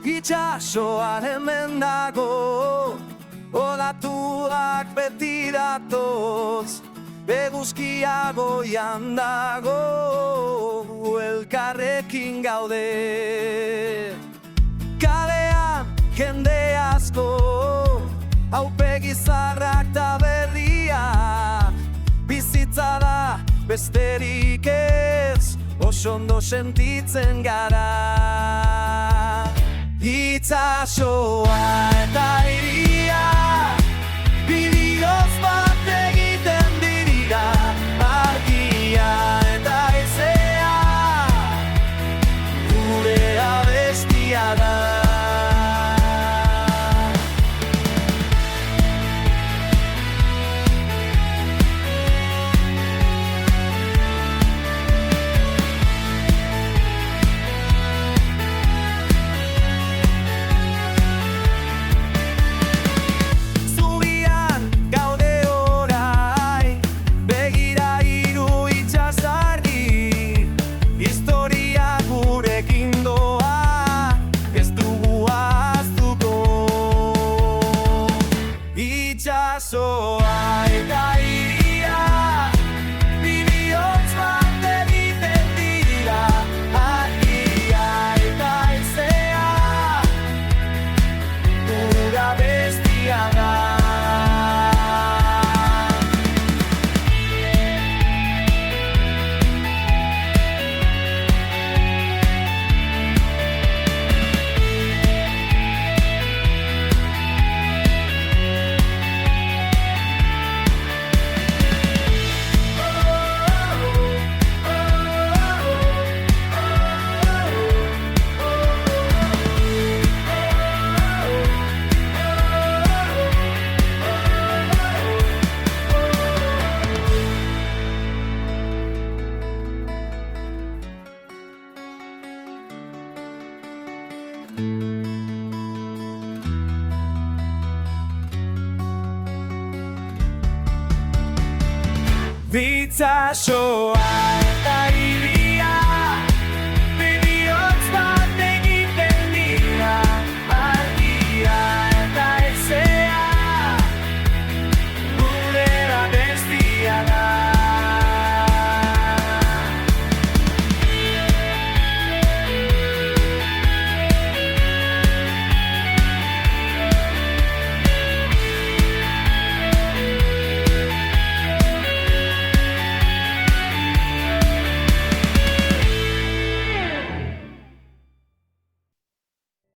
Itxasoan hemen dago, olatuak beti datoz, eguzkia goian dago, elkarrekin gaude. Kalean jende asko, aupegi zarrak ta berria, bizitza da besterik ez, oso ondo sentitzen gara. Itxasoa eta iria, bidioz bat egiten dira, argia eta haizea, gure abestia da. Itxasoa eta iria, bidioz bat egiten dira, argia eta haizea, gure abestia da. Itxasoa